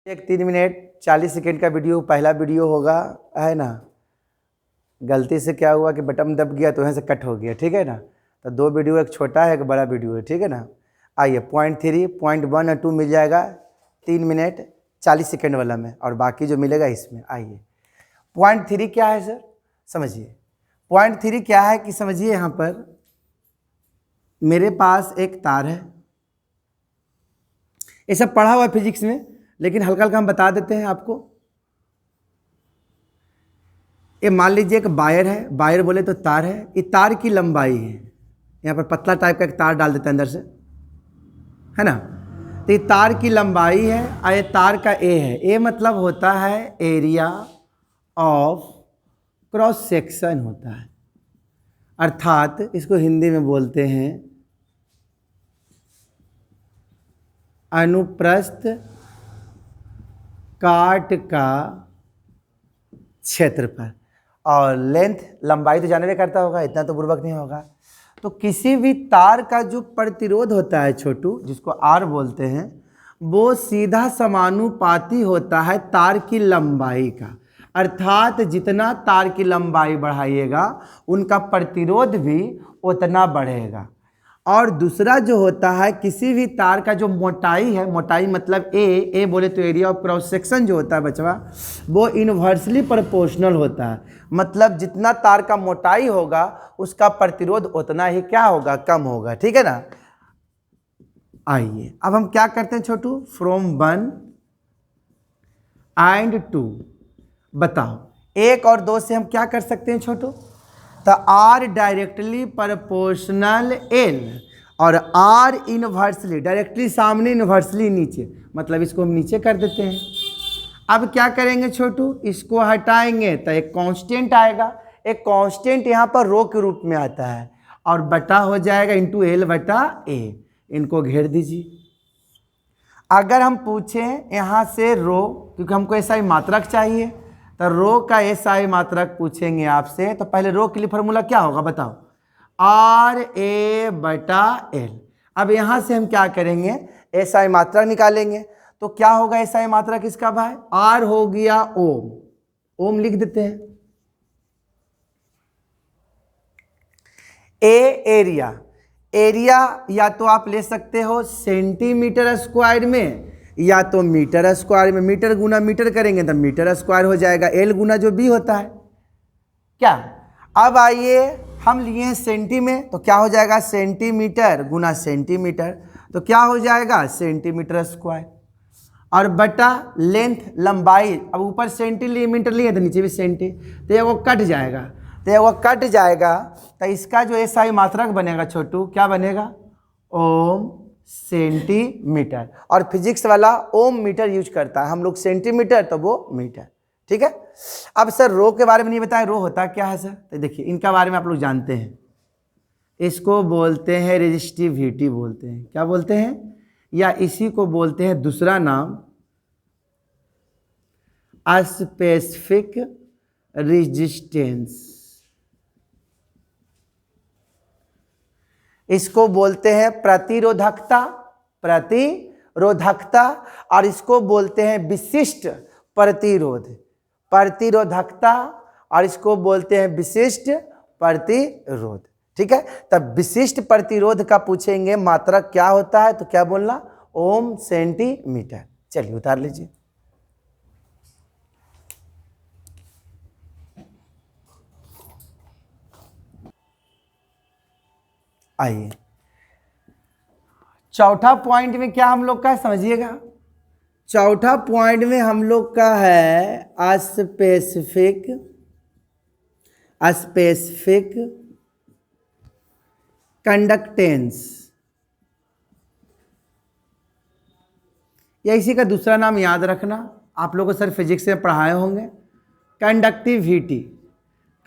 एक 3 minute 40 second का video पहला वीडियो होगा, है ना। गलती से क्या हुआ कि बटन दब गया तो यहाँ से कट हो गया, ठीक है ना। तो 2 वीडियो, एक छोटा है एक बड़ा वीडियो है, ठीक है ना। आइए पॉइंट 3, पॉइंट 1 और 2 मिल जाएगा 3 मिनट 40 सेकेंड वाला में, और बाकी जो मिलेगा इसमें। आइए पॉइंट 3 क्या है सर, समझिए। पॉइंट 3 क्या है कि समझिए, यहाँ पर मेरे पास एक तार है। ये सब पढ़ा हुआ है फिजिक्स में, लेकिन हल्का हल्का हम बता देते हैं आपको। ये मान लीजिए एक वायर है, वायर बोले तो तार है। ये तार की लंबाई है, यहाँ पर पतला टाइप का एक तार डाल देते हैं अंदर से, है ना। तो ये तार की लंबाई है और ये तार का ए है। ए मतलब होता है एरिया ऑफ क्रॉस सेक्शन होता है, अर्थात इसको हिंदी में बोलते हैं अनुप्रस्थ काट का क्षेत्रफल। और लेंथ, लंबाई तो जानवे करता होगा, इतना तो बुर्बक नहीं होगा। तो किसी भी तार का जो प्रतिरोध होता है छोटू, जिसको आर बोलते हैं, वो सीधा समानुपाती होता है तार की लंबाई का। अर्थात जितना तार की लंबाई बढ़ाइएगा उनका प्रतिरोध भी उतना बढ़ेगा। और दूसरा जो होता है, किसी भी तार का जो मोटाई है, मोटाई मतलब ए बोले तो एरिया ऑफ क्रॉस सेक्शन जो होता है बचवा, वो इन्वर्सली प्रोपोर्शनल होता है। मतलब जितना तार का मोटाई होगा उसका प्रतिरोध उतना ही क्या होगा, कम होगा, ठीक है ना। आइए अब हम क्या करते हैं छोटू, फ्रॉम 1 एंड 2 बताओ, 1 और 2 से हम क्या कर सकते हैं छोटू। तो आर डायरेक्टली प्रोपोर्शनल एल और आर इनवर्सली, डायरेक्टली सामने इनवर्सली नीचे, मतलब इसको हम नीचे कर देते हैं। अब क्या करेंगे छोटू, इसको हटाएंगे तो एक कांस्टेंट आएगा। एक कांस्टेंट यहाँ पर रो के रूप में आता है और बटा हो जाएगा इंटू एल बटा ए। इनको घेर दीजिए। अगर हम पूछें यहाँ से रो, क्योंकि हमको ऐसा ही मात्रक चाहिए, तो रो का एसआई मात्रक पूछेंगे आपसे, तो पहले रो के लिए फॉर्मूला क्या होगा बताओ, आर ए बटा एल। अब यहाँ से हम क्या करेंगे, एसआई मात्रक निकालेंगे। तो क्या होगा एसआई मात्रक इसका भाई, आर हो गया ओम, ओम लिख देते हैं। ए एरिया, एरिया या तो आप ले सकते हो सेंटीमीटर स्क्वायर में या तो मीटर स्क्वायर में। मीटर गुना मीटर करेंगे तो मीटर स्क्वायर हो जाएगा, एल गुना जो बी होता है क्या। अब आइए हम लिए हैं सेंटी में, तो क्या हो जाएगा सेंटीमीटर गुना सेंटीमीटर, तो क्या हो जाएगा सेंटीमीटर स्क्वायर। और बटा लेंथ लंबाई, अब ऊपर सेंटीमीटर लिए तो नीचे भी सेंटी, तो ये वो कट जाएगा, तो ये वो कट जाएगा। तो इसका जो एसआई मात्रक बनेगा छोटू, क्या बनेगा, ओम सेंटीमीटर। और फिजिक्स वाला ओम मीटर यूज करता है, हम लोग सेंटीमीटर तो वो मीटर, ठीक है। अब सर रो के बारे में नहीं बताएं, रो होता क्या है सर, तो देखिए इनका बारे में आप लोग जानते हैं। इसको बोलते हैं रेजिस्टिविटी बोलते हैं, क्या बोलते हैं, या इसी को बोलते हैं दूसरा नाम स्पेसिफिक रेजिस्टेंस। इसको बोलते हैं प्रतिरोधकता, प्रतिरोधकता, और इसको बोलते हैं विशिष्ट प्रतिरोध, प्रतिरोधकता, और इसको बोलते हैं विशिष्ट प्रतिरोध, ठीक है। तब विशिष्ट प्रतिरोध का पूछेंगे मात्रक क्या होता है, तो क्या बोलना, ओम सेंटीमीटर। चलिए उतार लीजिए। आइए चौथा पॉइंट में क्या हम लोग का है समझिएगा। चौथा पॉइंट में हम लोग का है स्पेसिफिक कंडक्टेंस, या इसी का दूसरा नाम याद रखना, आप लोगों को सर फिजिक्स में पढ़ाए होंगे, कंडक्टिविटी,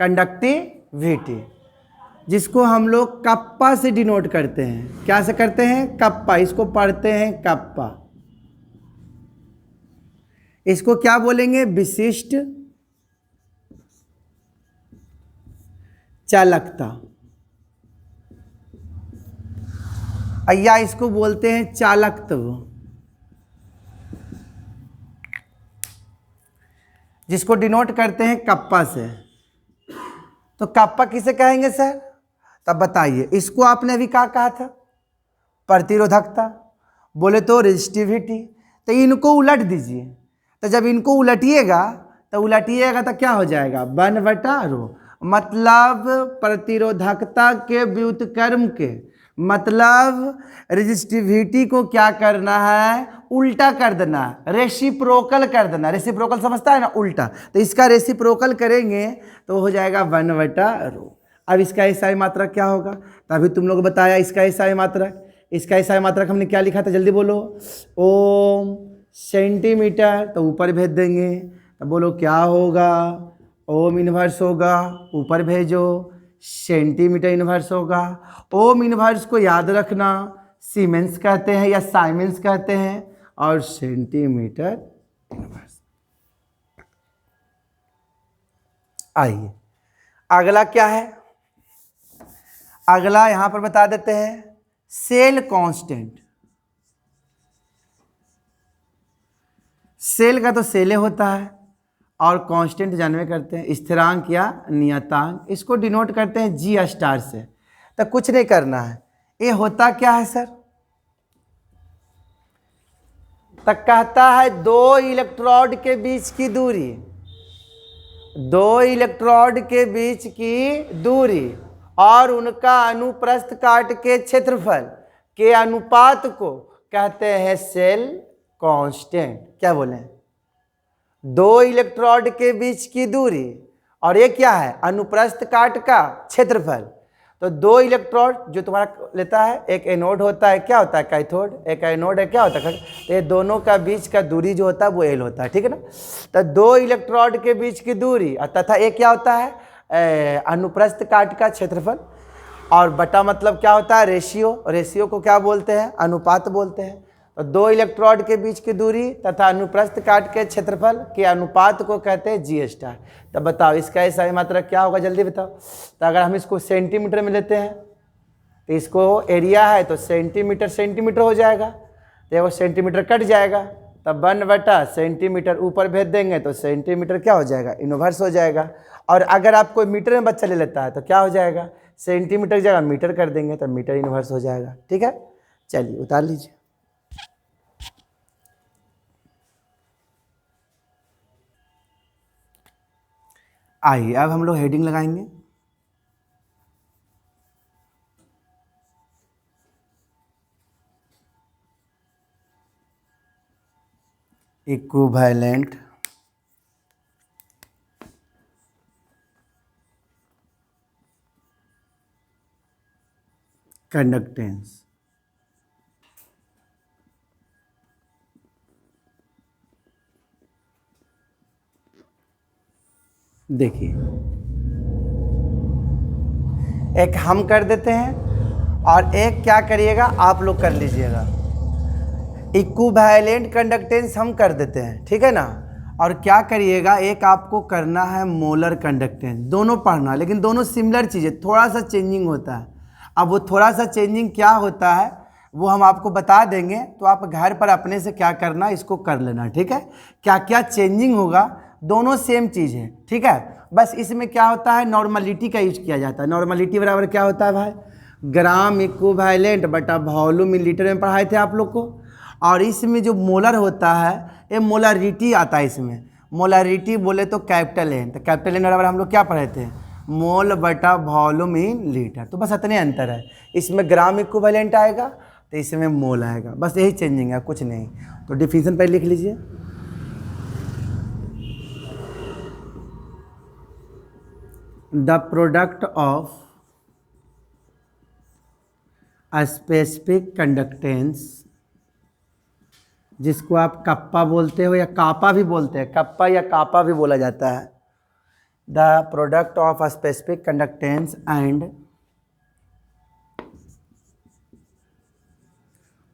कंडक्टिविटी, जिसको हम लोग कप्पा से डिनोट करते हैं। क्या से करते हैं, कप्पा, इसको पढ़ते हैं कप्पा। इसको क्या बोलेंगे, विशिष्ट चालकता, या इसको बोलते हैं चालकत्व। जिसको डिनोट करते हैं कप्पा से। तो कप्पा किसे कहेंगे सर? तब बताइए, इसको आपने अभी क्या कहा था? प्रतिरोधकता। बोले तो रेजिस्टिविटी। तो इनको उलट दीजिए। तो जब इनको उलटिएगा तो क्या हो जाएगा? 1/ρ। मतलब प्रतिरोधकता के व्युत्क्रम के, मतलब रेजिस्टिविटी को क्या करना है? उल्टा कर देना, रेसिप्रोकल कर देना। रेसिप्रोकल समझता है ना? उल्टा। तो इसका रेसिप्रोकल करेंगे तो हो जाएगा 1/ρ। अब इसका एसआई मात्रक क्या होगा? तभी तुम लोग बताया इसका एसआई मात्रक। इसका एसआई मात्रक हमने क्या लिखा था? जल्दी बोलो। ओम सेंटीमीटर, तो ऊपर भेज देंगे। तो बोलो क्या होगा? ओम इनवर्स होगा, ऊपर भेजो। सेंटीमीटर इनवर्स होगा। ओम इनवर्स को याद रखना, सीमेंस कहते हैं या साइमेंस कहते हैं, और सेंटीमीटर इनवर्स। आइए अगला क्या है? अगला यहां पर बता देते हैं, सेल कांस्टेंट। सेल का तो सेले होता है, और कांस्टेंट जानवे करते हैं, स्थिरांक या नियतांक। इसको डिनोट करते हैं जी स्टार से। तो कुछ नहीं करना है। ये होता क्या है सर? तो कहता है दो इलेक्ट्रोड के बीच की दूरी, दो इलेक्ट्रोड के बीच की दूरी और उनका अनुप्रस्थ काट के क्षेत्रफल के अनुपात को कहते हैं सेल कांस्टेंट। क्या बोले? दो इलेक्ट्रोड के बीच की दूरी और ये क्या है? अनुप्रस्थ काट का क्षेत्रफल। तो दो इलेक्ट्रोड जो तुम्हारा लेता है, एक एनोड होता है, क्या होता है? कैथोड। एक एनोड है, क्या होता है? तो ये दोनों का बीच का दूरी जो होता है वो एल होता है, ठीक है ना? तो दो इलेक्ट्रोड के बीच की दूरी तथा एक क्या होता है? अनुप्रस्थ काट का क्षेत्रफल। और बटा मतलब क्या होता है? रेशियो। रेशियो को क्या बोलते हैं? अनुपात बोलते हैं। तो दो इलेक्ट्रोड के बीच की दूरी तथा अनुप्रस्थ काट के क्षेत्रफल के अनुपात को कहते हैं जी स्टार। तो बताओ इसका एसआई मात्रक क्या होगा? जल्दी बताओ। तो अगर हम इसको सेंटीमीटर में लेते हैं तो इसको एरिया है तो सेंटीमीटर सेंटीमीटर हो जाएगा। तो वो सेंटीमीटर कट जाएगा, तब 1/सेंटीमीटर ऊपर भेज देंगे तो सेंटीमीटर क्या हो जाएगा? इनवर्स हो जाएगा। और अगर आप कोई मीटर में बच्चा ले लेता है तो क्या हो जाएगा? सेंटीमीटर की जगह मीटर कर देंगे तो मीटर इनवर्स हो जाएगा। ठीक है, चलिए उतार लीजिए। आइए अब हम लोग हेडिंग लगाएंगे। Equivalent conductance. देखिए एक हम कर देते हैं और एक क्या करिएगा आप लोग कर लीजिएगा। इक्विवेलेंट कंडक्टेंस हम कर देते हैं, ठीक है ना। और क्या करिएगा, एक आपको करना है मोलर कंडक्टेंस। दोनों पढ़ना, लेकिन दोनों सिमिलर चीज़ें, थोड़ा सा चेंजिंग होता है। अब वो थोड़ा सा चेंजिंग क्या होता है वो हम आपको बता देंगे, तो आप घर पर अपने से क्या करना इसको कर लेना, ठीक है। क्या क्या चेंजिंग होगा, दोनों सेम चीज़ है, ठीक है। बस इसमें क्या होता है, नॉर्मलिटी का यूज किया जाता है। नॉर्मलिटी बराबर क्या होता है भाई? ग्राम इक्विवेलेंट बटा वॉल्यूम इन लीटर में पढ़ाए थे आप लोग को। और इसमें जो मोलर होता है ये मोलरिटी आता है। इसमें मोलरिटी बोले तो कैपिटल एन, तो कैपिटल एन बराबर हम लोग क्या पढ़े थे? मोल बटा वॉल्यूम इन लीटर। तो बस इतने अंतर है, इसमें ग्राम इक्विवेलेंट आएगा तो इसमें मोल आएगा, बस यही चेंजिंग है, कुछ नहीं। तो डिफिनीशन पहले लिख लीजिए। The product of a specific conductance, जिसको आप कप्पा बोलते हो या कापा भी बोलते हैं, कप्पा या कापा भी बोला जाता है। The product of a specific conductance and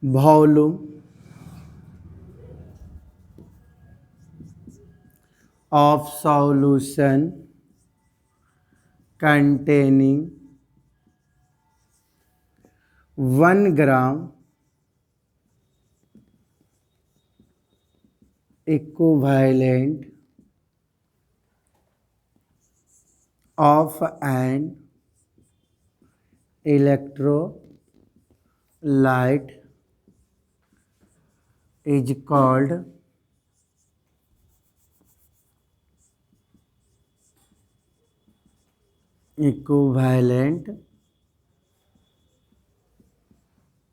volume of solution containing 1 gram equivalent of an electrolyte is called equivalent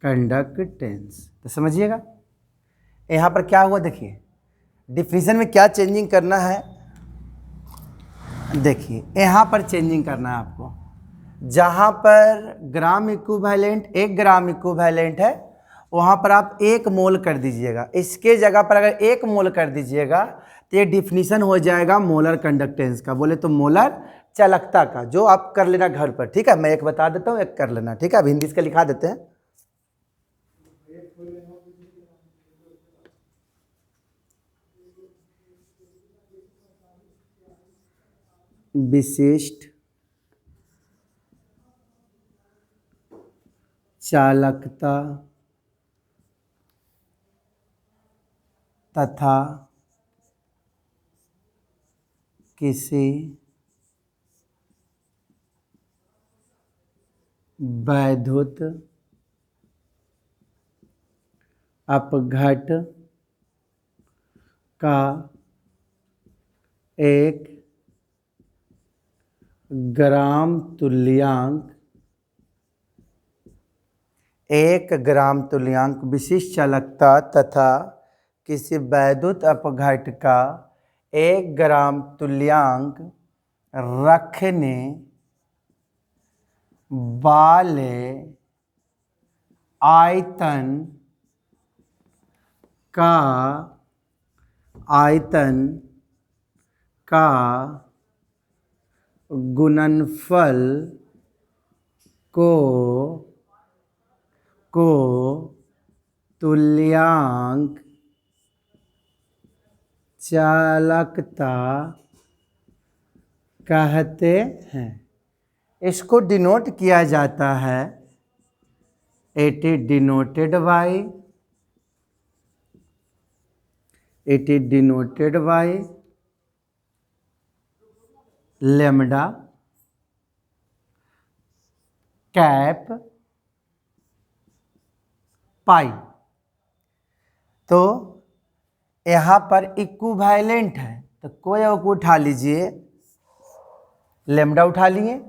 conductance. तो समझिएगा यहाँ पर क्या हुआ, देखिए डिफिनीशन में क्या चेंजिंग करना है। देखिए यहाँ पर चेंजिंग करना है आपको, जहाँ पर ग्राम इक्विवेलेंट 1 ग्राम इक्विवेलेंट है वहाँ पर आप 1 मोल कर दीजिएगा। इसके जगह पर अगर 1 मोल कर दीजिएगा तो ये डिफिनीशन हो जाएगा मोलर कंडक्टेंस का, बोले तो मोलर चालकता का, जो आप कर लेना घर पर। ठीक है, मैं एक बता देता हूँ, एक कर लेना। ठीक है, अब हिंदी इसका लिखा देते हैं। विशिष्ट चालकता तथा किसी वैद्युत अपघट का एक ग्राम तुल्यांक विशिष्ट चालकता तथा किसी वैद्युत अपघट का 1 ग्राम तुल्यांक रखने वाले आयतन का गुणनफल को तुल्यांक चालकता कहते हैं। इसको डिनोट किया जाता है, it is denoted by lambda cap pi. तो यहाँ पर इक्विवेलेंट है तो कोई एक उठा लीजिए, लैम्डा उठा लिए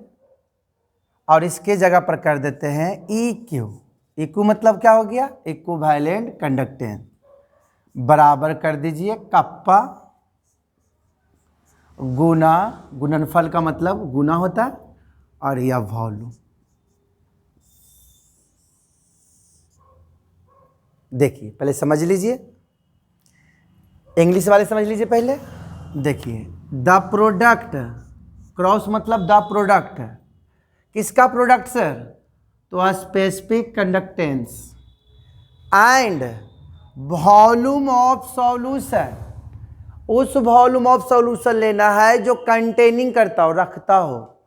और इसके जगह पर कर देते हैं इक्यू मतलब क्या हो गया, इक्विवेलेंट कंडक्टेंस, बराबर कर दीजिए कप्पा गुना, गुणनफल का मतलब गुना होता है, और यह वॉल्यूम। देखिए पहले समझ लीजिए, इंग्लिश वाले समझ लीजिए पहले। देखिए द प्रोडक्ट, क्रॉस मतलब द प्रोडक्ट, किसका प्रोडक्ट सर, तो specific conductance and volume of solution. उस वॉल्यूम ऑफ सॉल्यूशन लेना है जो कंटेनिंग करता हो, रखता हो,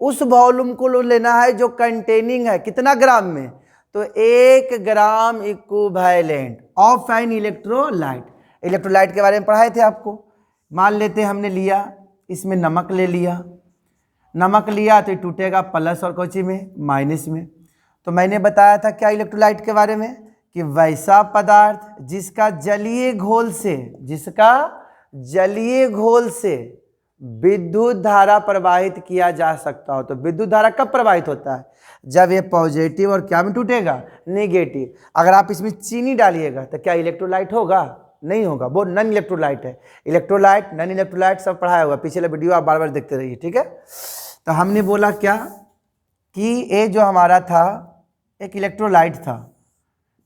उस वॉल्यूम को लेना है जो कंटेनिंग है, कितना ग्राम में, तो 1 gram equivalent of an electrolyte. Electrolyte के बारे में पढ़ाए थे आपको। मान लेते हमने लिया, इसमें नमक ले लिया, नमक लिया तो टूटेगा प्लस और कौची में, माइनस में। तो मैंने बताया था क्या इलेक्ट्रोलाइट के बारे में, कि वैसा पदार्थ जिसका जलीय घोल से विद्युत धारा प्रवाहित किया जा सकता हो। तो विद्युत धारा कब प्रवाहित होता है, जब ये पॉजिटिव और क्या में टूटेगा, नेगेटिव। अगर आप इसमें चीनी डालिएगा तो क्या इलेक्ट्रोलाइट होगा, नहीं होगा, वो नॉन इलेक्ट्रोलाइट है। इलेक्ट्रोलाइट नॉन इलेक्ट्रोलाइट सब पढ़ाया होगा, पिछले वीडियो आप बार बार देखते रहिए। ठीक है, तो हमने बोला क्या कि ये जो हमारा था एक इलेक्ट्रोलाइट था,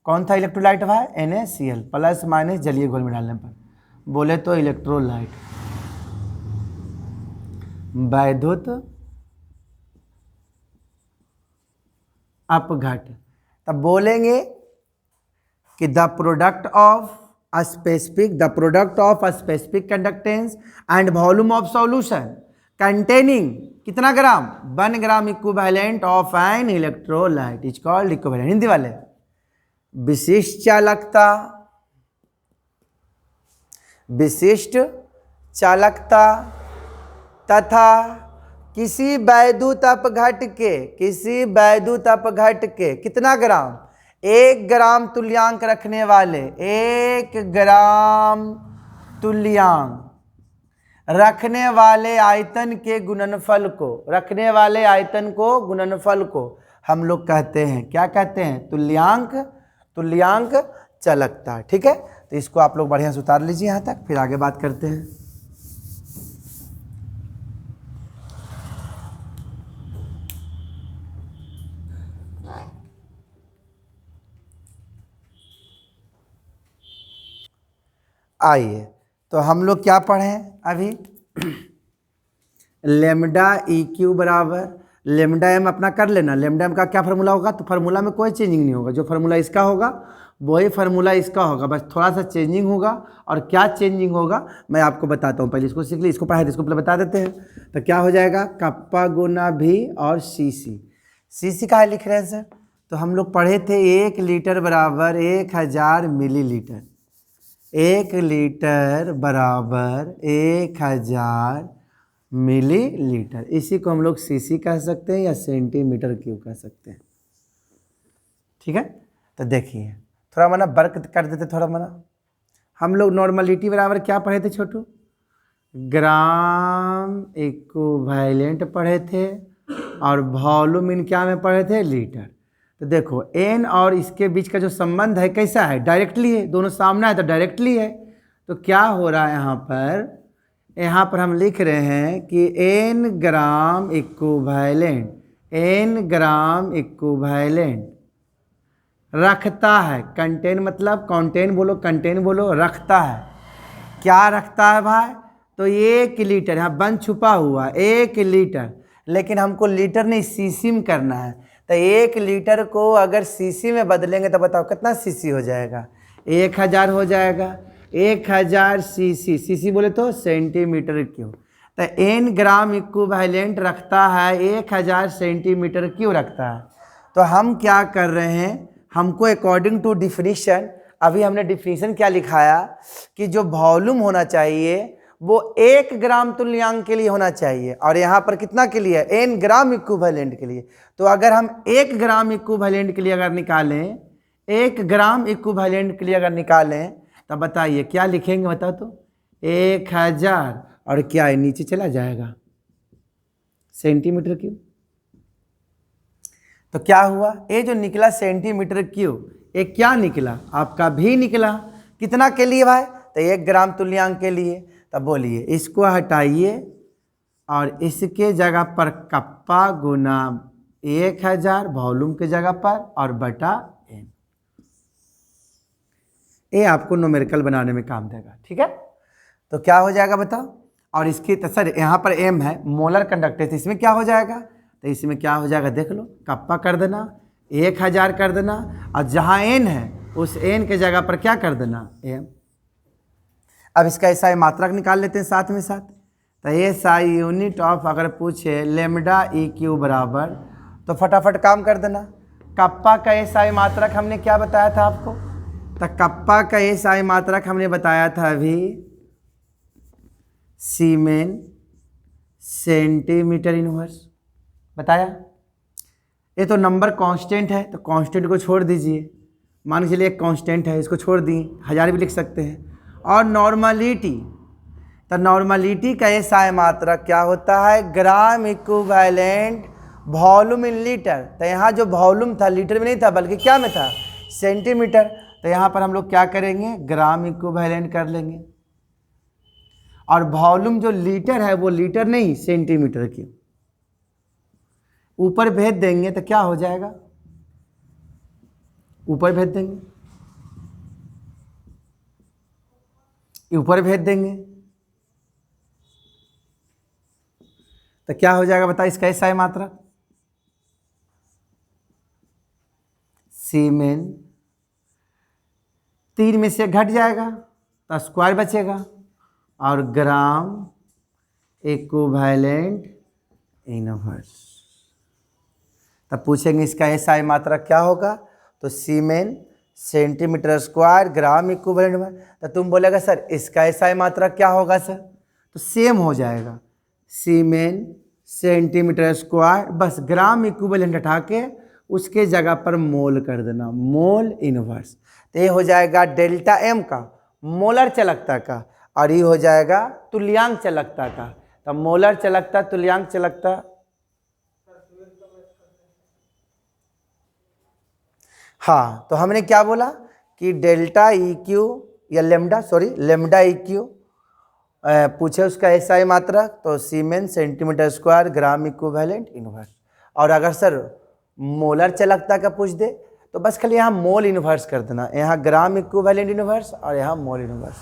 कौन था इलेक्ट्रोलाइट भाई, NaCl प्लस माइनस जलीय घोल में डालने पर, बोले तो इलेक्ट्रोलाइट वैद्युत अपघट। तब बोलेंगे कि the product of a specific conductance and volume of solution containing कितना ग्राम, 1 gram equivalent of an electrolyte is called equivalent. Hindi वाले विशिष्ट चालकता तथा किसी वैद्युत अपघट के कितना ग्राम, 1 ग्राम तुल्यांक रखने वाले, 1 ग्राम तुल्यांक रखने वाले आयतन के गुणनफल को हम लोग कहते हैं, क्या कहते हैं, तुल्यांक चालकता। ठीक है, तो इसको आप लोग बढ़िया से उतार लीजिए यहाँ तक, फिर आगे बात करते हैं। आइए, तो हम लोग क्या पढ़े अभी, लेमडा ई क्यू बराबर लेमडा एम अपना कर लेना। लेमडा एम का क्या फार्मूला होगा, तो फार्मूला में कोई चेंजिंग नहीं होगा, जो फार्मूला इसका होगा वही फार्मूला इसका होगा, बस थोड़ा सा चेंजिंग होगा। और क्या चेंजिंग होगा मैं आपको बताता हूँ, पहले इसको सीख ली, इसको पढ़ाए थे, इसको पहले बता देते हैं। तो क्या हो जाएगा, कप्पा गुना भी और सी सी का लिख रहे हैं सर, तो हम लोग पढ़े थे 1 लीटर बराबर 1000 मिलीलीटर, 1 लीटर बराबर 1000 मिलीलीटर। इसी को हम लोग सीसी कह सकते हैं या सेंटीमीटर क्यूब कह सकते हैं। ठीक है, तो देखिए थोड़ा मना वर्क कर देते, थोड़ा मना हम लोग नॉर्मलिटी बराबर क्या पढ़े थे छोटू, ग्राम इक्विवेलेंट पढ़े थे, और वॉल्यूम इन क्या में पढ़े थे, लीटर। तो देखो एन और इसके बीच का जो संबंध है कैसा है, डायरेक्टली है, दोनों सामना है तो डायरेक्टली है। तो क्या हो रहा है यहाँ पर हम लिख रहे हैं कि एन ग्राम इक्विवेलेंट रखता है, कंटेन मतलब कंटेन बोलो, रखता है, क्या रखता है भाई, तो 1 लीटर, यहाँ बंद छुपा हुआ 1 लीटर, लेकिन हमको लीटर नहीं सीसी में करना है। तो 1 लीटर को अगर सीसी में बदलेंगे तो बताओ कितना सीसी हो जाएगा, 1000 हो जाएगा, 1000 सीसी बोले तो सेंटीमीटर क्यूब। तो एन ग्राम इक्विवेलेंट रखता है 1000 सेंटीमीटर क्यूब रखता है। तो हम क्या कर रहे हैं, हमको अकॉर्डिंग टू डिफिनीशन, अभी हमने डिफिनीशन क्या लिखाया कि जो वॉल्यूम होना चाहिए वो 1 ग्राम तुल्यांक के लिए होना चाहिए, और यहाँ पर कितना के लिए, एन ग्राम इक्विवेलेंट के लिए। तो अगर हम 1 ग्राम इक्विवेलेंट के लिए अगर निकालें, 1 ग्राम इक्विवेलेंट के लिए अगर निकालें, तब बताइए क्या लिखेंगे, बताओ तो, 1000 और क्या है नीचे चला जाएगा सेंटीमीटर क्यूब। तो क्या हुआ, ये जो निकला सेंटीमीटर क्यूब, ये क्या निकला, आपका भी निकला, कितना के लिए भाई, तो 1 ग्राम तुल्यांक के लिए। तब बोलिए इसको हटाइए और इसके जगह पर कप्पा गुना 1000 वॉल्यूम के जगह पर और बटा एन, ये आपको न्यूमेरिकल बनाने में काम देगा। ठीक है, तो क्या हो जाएगा बताओ, और इसकी तो सर यहाँ पर एम है मोलर कंडक्टेंस, इसमें क्या हो जाएगा, तो इसमें क्या हो जाएगा देख लो, कप्पा कर देना, 1000 कर देना, और जहाँ एन है उस एन के जगह पर क्या कर देना, एम। अब इसका एसआई मात्रक निकाल लेते हैं साथ में साथ। तो एसआई यूनिट ऑफ अगर पूछे लेमडा ई क्यू बराबर, तो फटाफट काम कर देना। कप्पा का एसआई मात्रक हमने क्या बताया था आपको, तो कप्पा का एसआई मात्रक हमने बताया था अभी सीमेन सेंटीमीटर इनवर्स बताया। ये तो नंबर कांस्टेंट है, तो कांस्टेंट को छोड़ दीजिए, मान के चलिए एक कांस्टेंट है, इसको छोड़ दिए, 1000 भी लिख सकते हैं। और नॉर्मलिटी, तो नॉर्मलिटी का एसआई मात्रक क्या होता है, gram equivalent volume in litre. तो यहाँ जो वॉल्यूम था लीटर में नहीं था बल्कि क्या में था, सेंटीमीटर। तो यहाँ पर हम लोग क्या करेंगे, ग्राम इक्विवेलेंट कर लेंगे, और वॉल्यूम जो लीटर है वो लीटर नहीं सेंटीमीटर की ऊपर भेज देंगे, तो क्या हो जाएगा, ऊपर भेज देंगे, ऊपर भेज देंगे, तो क्या हो जाएगा बताइए इसका एसआई मात्रा, सीमेन 3 में से घट जाएगा तो स्क्वायर बचेगा, और ग्राम इक्विवेलेंट इनवर्स। तब पूछेंगे इसका एसआई मात्रा क्या होगा, तो siemens centimetre square gram equivalent में। तो तुम बोलेगा सर इसका एसआई मात्रा क्या होगा सर, तो सेम हो जाएगा, सीमेन सेंटीमीटर स्क्वायर, बस ग्राम इक्विवेलेंट हटा के उसके जगह पर मोल कर देना, मोल इनवर्स। तो ये हो जाएगा डेल्टा एम का मोलर चालकता का, और ये हो जाएगा तुल्यांक चालकता का। तो मोलर चालकता, तुल्यांक चालकता, हाँ, तो हमने क्या बोला कि डेल्टा ई क्यू या lambda, sorry lambda E Q पूछे उसका एसआई मात्रक, तो siemens centimetre square gram equivalent inverse. और अगर सर मोलर चालकता का पूछ दे तो बस खाली यहाँ मोल इनवर्स कर देना, यहाँ ग्राम इक्विवेलेंट इनवर्स और यहाँ मोल इनवर्स।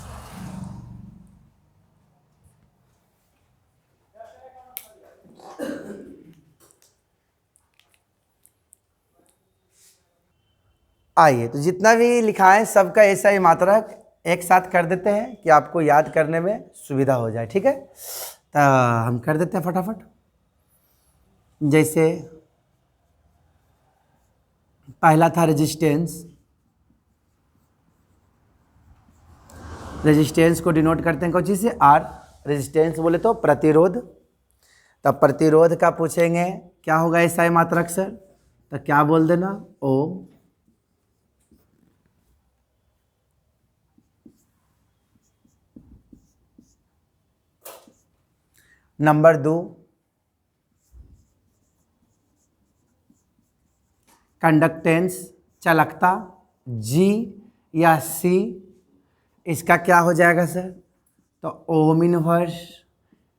आइए, तो जितना भी लिखा है सबका ऐसा ही मात्रक एक साथ कर देते हैं कि आपको याद करने में सुविधा हो जाए, ठीक है। तो हम कर देते हैं फटाफट। जैसे पहला था रेजिस्टेंस, रेजिस्टेंस को डिनोट करते हैं कौन चीज़ से, आर। रेजिस्टेंस बोले तो प्रतिरोध, तब प्रतिरोध का पूछेंगे क्या होगा ऐसा ही मात्रक सर, तो क्या बोल देना, ओम। नंबर 2, कंडक्टेंस चालकता, जी या सी, इसका क्या हो जाएगा सर, तो ओम इनवर्स,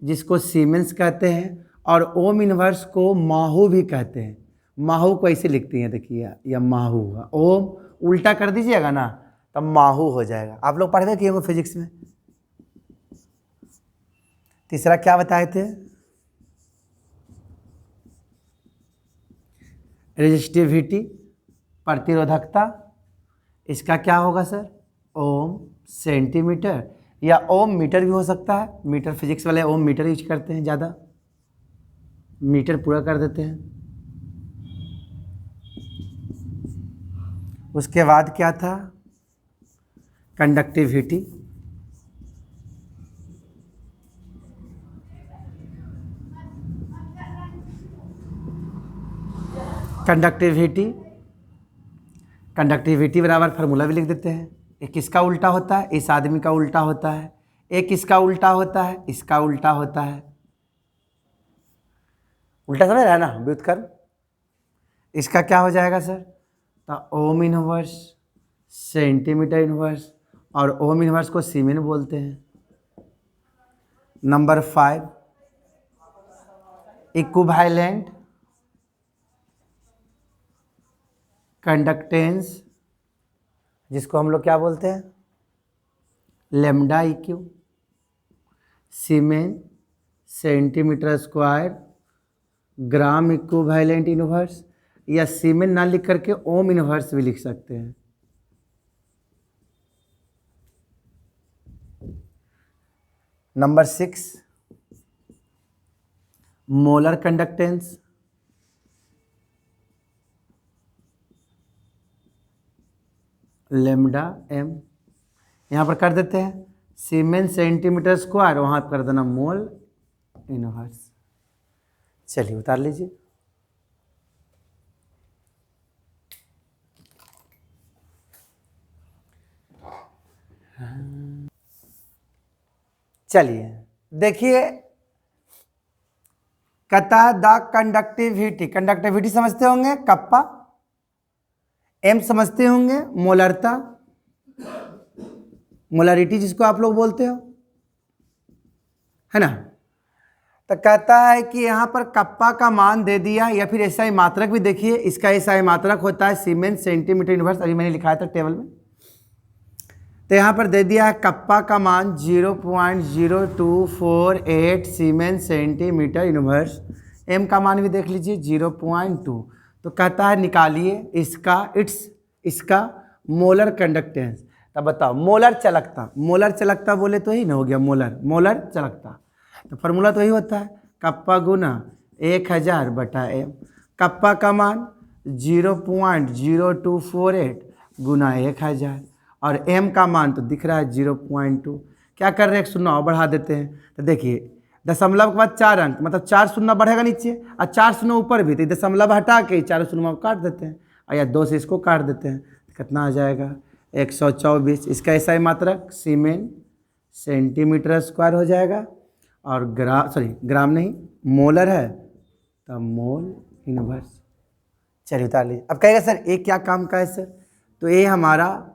जिसको सीमेंस कहते हैं, और ओम इनवर्स को माहू भी कहते हैं। माहू को ऐसे लिखती हैं, देखिए या माहू होगा, ओम उल्टा कर दीजिएगा ना तब माहू हो जाएगा। आप लोग पढ़ किए होंगे फिजिक्स में। तीसरा क्या बताए थे, रेजिस्टिविटी, प्रतिरोधकता, इसका क्या होगा सर, ओम सेंटीमीटर, या ओम मीटर भी हो सकता है। मीटर फिजिक्स वाले ओम मीटर यूज करते हैं, ज़्यादा मीटर पूरा कर देते हैं। उसके बाद क्या था, कंडक्टिविटी, कंडक्टिविटी, कंडक्टिविटी बराबर फार्मूला भी लिख देते हैं। एक किसका उल्टा होता है, इस आदमी का उल्टा होता है, एक इसका उल्टा होता है, इसका उल्टा होता है। उल्टा समझ रहा है ना व्युत्क्रम। इसका क्या हो जाएगा सर, तो ओम इनवर्स सेंटीमीटर इनवर्स, और ओम इनवर्स को सीमेन बोलते हैं। नंबर 5, इक्विवेलेंट कंडक्टेंस, जिसको हम लोग क्या बोलते हैं, lambda E Q, siemens centimetre square gram equivalent inverse, या सीमेन ना लिख करके ओम इनवर्स भी लिख सकते हैं। Number 6, molar conductance, lambda M, यहाँ पर कर देते हैं सीमेन सेंटीमीटर स्क्वायर, वहाँ पर कर देना मोल इनवर्स। चलिए उतार लीजिए। चलिए देखिए, कहता है द कंडक्टिविटी, कंडक्टिविटी समझते होंगे कप्पा, एम समझते होंगे मोलरता, मोलरिटी जिसको आप लोग बोलते हो, है ना। तो कहता है कि यहाँ पर कप्पा का मान दे दिया, या फिर ऐसा ही मात्रक भी देखिए, इसका ऐसा ही मात्रक होता है सीमेन सेंटीमीटर इनवर्स, अभी मैंने लिखाया था टेबल में। तो यहाँ पर दे दिया है कप्पा का मान 0.0248 सीमेन सेंटीमीटर इनवर्स, एम का मान भी देख लीजिए 0.2। तो कहता है निकालिए इसका मोलर कंडक्टेंस। तब बताओ मोलर चालकता, मोलर चालकता बोले तो ही ना हो गया मोलर चालकता। तो फार्मूला तो यही होता है कप्पा गुना 1000 बटा एम। कप्पा का मान 0.0248 गुना 1000, और एम का मान तो दिख रहा है 0.2। क्या कर रहे हैं, सुनो बढ़ा देते हैं। तो देखिए दशमलव के बाद 4 अंक, मतलब 4 शून्य बढ़ेगा नीचे और 4 शून्य ऊपर भी, तो दशमलव हटा के 4 शून्य को काट देते हैं और या 2 से इसको काट देते हैं, कितना आ जाएगा 124। इसका ऐसा मात्रक सीमेन सेंटीमीटर स्क्वायर हो जाएगा, और ग्राम नहीं मोलर है तो मोल इनवर्स। चलिए उतार लीजिए। अब कहेगा सर ये क्या काम का है सर, तो ये हमारा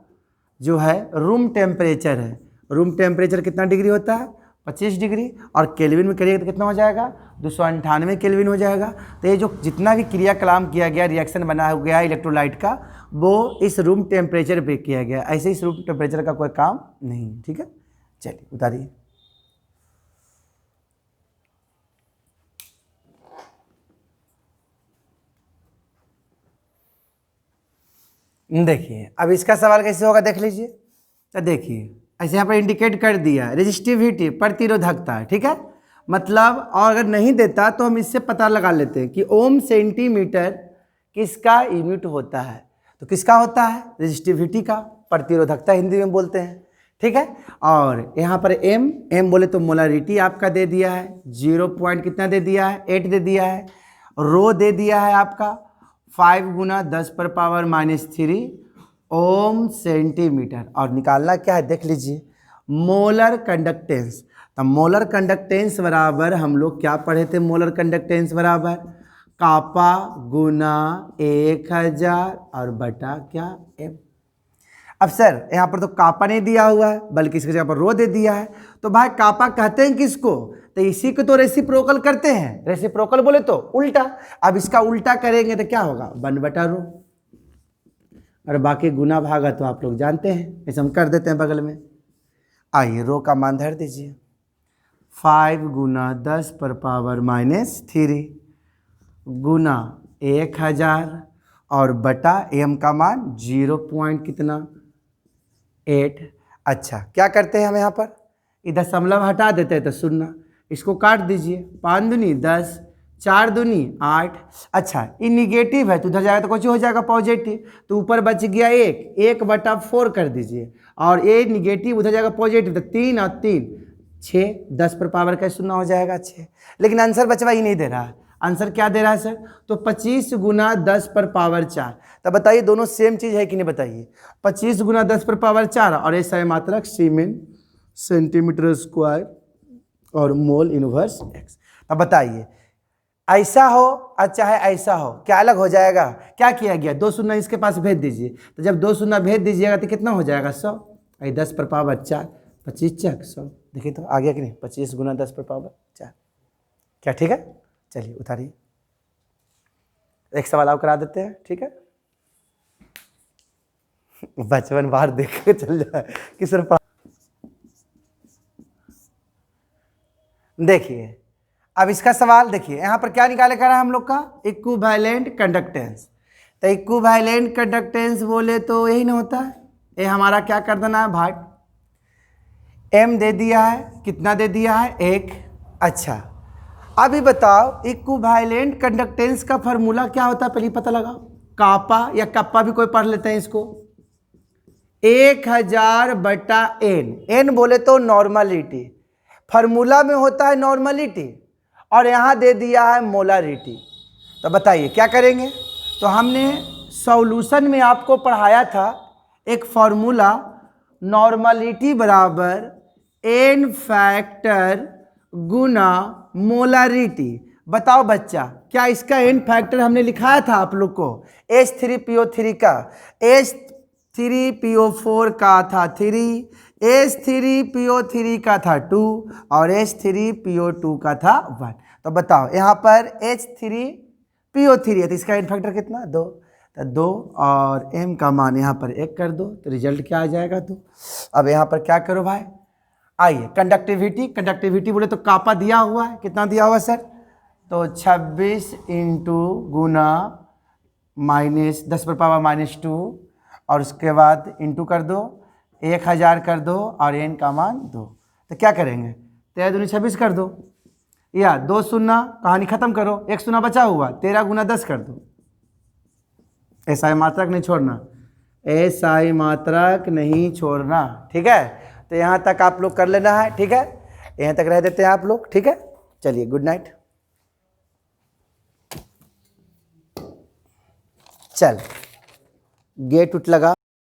जो है रूम टेम्परेचर है। रूम टेम्परेचर कितना डिग्री होता है 25 डिग्री, और केल्विन में करिएगा तो कितना हो जाएगा 298 केल्विन हो जाएगा। तो ये जो जितना भी क्रियाकलाप किया गया, रिएक्शन बना गया इलेक्ट्रोलाइट का, वो इस रूम टेम्परेचर पे किया गया, ऐसे इस रूम टेम्परेचर का कोई काम नहीं। ठीक है, चलिए उतारिए। देखिए अब इसका सवाल कैसे होगा देख लीजिए। तो देखिए ऐसे यहाँ पर इंडिकेट कर दिया रेजिस्टिविटी प्रतिरोधकता है, ठीक है। मतलब और अगर नहीं देता तो हम इससे पता लगा लेते हैं कि ओम सेंटीमीटर किसका यूनिट होता है। तो किसका होता है रेजिस्टिविटी का, प्रतिरोधकता हिंदी में बोलते हैं, ठीक है। और यहाँ पर एम बोले तो मोलारिटी आपका दे दिया है 0 पॉइंट कितना दे दिया है 8 दे दिया है। रो दे दिया है आपका 5 × 10⁻³ ओम सेंटीमीटर। और निकालना क्या है देख लीजिए मोलर कंडक्टेंस। तो मोलर कंडक्टेंस बराबर हम लोग क्या पढ़े थे, मोलर कंडक्टेंस बराबर कापा गुना 1000 और बटा क्या एम। अब सर यहाँ पर तो कापा नहीं दिया हुआ है बल्कि इसके जगह पर रो दे दिया है। तो भाई कापा कहते हैं किसको, तो इसी को तो रेसिप्रोकल करते हैं। रेसिप्रोकल बोले तो उल्टा। अब इसका उल्टा करेंगे तो क्या होगा 1/रो, और बाकी गुना भागा तो आप लोग जानते हैं, ऐसे हम कर देते हैं बगल में। आइए रो का मान धर दीजिए 5 × 10⁻³ गुना 1000 और बटा एम का मान 0 पॉइंट कितना 8। अच्छा क्या करते हैं हम यहाँ पर, ये दशमलव हटा देते हैं तो 0, इसको काट दीजिए 5 दूनी 10 4 दूनी 8। अच्छा ये निगेटिव है तो उधर जाएगा तो कुछ हो जाएगा पॉजिटिव, तो ऊपर बच गया 1/4 कर दीजिए, और ये निगेटिव उधर जाएगा पॉजिटिव, तो 3 और 3 6 10 पर पावर का 0 हो जाएगा 6। लेकिन आंसर बचवा ही नहीं दे रहा है। आंसर क्या दे रहा है सर, तो 25 × 10⁻⁴। तो बताइए दोनों सेम चीज़ है कि नहीं बताइए। 25 × 10⁻⁴ और ऐसा है मात्रक सीमेन सेंटीमीटर स्क्वायर और मोल इनवर्स एक्स। तो बताइए ऐसा हो और चाहे ऐसा हो क्या अलग हो जाएगा। क्या किया गया 2 शून्य इसके पास भेज दीजिए, तो जब 2 शून्य भेज दीजिएगा तो कितना हो जाएगा 100। 10⁻⁴ 25 चक 100। देखिए तो आ गया कि नहीं 25 × 10⁻⁴। क्या ठीक है, चलिए उतारिए। एक सवाल और करा देते हैं, ठीक है। बचपन बाहर देख के चल जाए कि सर देखिए अब इसका सवाल देखिए यहाँ पर क्या निकाले कर रहा है हम लोग का इक्विवेलेंट कंडक्टेंस। तो इक्विवेलेंट कंडक्टेंस बोले तो यही ना होता है, ये हमारा क्या कर देना है भाई, एम दे दिया है, कितना दे दिया है 1। अच्छा अभी बताओ इक्विवेलेंट कंडक्टेंस का फॉर्मूला क्या होता है, पहले पता लगाओ। कापा या कप्पा भी कोई पढ़ लेते हैं इसको, 1000/n। n बोले तो नॉर्मलिटी, फार्मूला में होता है नॉर्मलिटी, और यहाँ दे दिया है मोलारिटी। तो बताइए क्या करेंगे। तो हमने सॉल्यूशन में आपको पढ़ाया था एक फॉर्मूला, नॉर्मलिटी बराबर n फैक्टर गुना मोलारिटी। बताओ बच्चा क्या इसका n फैक्टर हमने लिखाया था आप लोग को, H3PO3 का, H3PO4 का था 3, H3PO3 का था 2 और H3PO2 का था 1। तो बताओ यहाँ पर H3PO3 है तो इसका n फैक्टर कितना 2, तो 2 और m का मान यहाँ पर 1 कर दो तो रिजल्ट क्या आ जाएगा 2। अब यहाँ पर क्या करो भाई, आइए कंडक्टिविटी बोले तो कापा दिया हुआ है, कितना दिया हुआ सर, तो 26 × गुना -10⁻⁻2 और उसके बाद इंटू कर दो 1000 कर दो और n का मान 2। तो क्या करेंगे 13 दूनी 26 कर दो, या 2 शून्य कहानी खत्म करो, 1 शून्य बचा हुआ 13 × 10 कर दो। ऐसा ही मात्रक नहीं छोड़ना, ऐसा ही मात्रक नहीं छोड़ना, ठीक है। तो यहाँ तक आप लोग कर लेना है, ठीक है, यहाँ तक रह देते हैं आप लोग, ठीक है। चलिए गुड नाइट। चल गेट उठ लगा।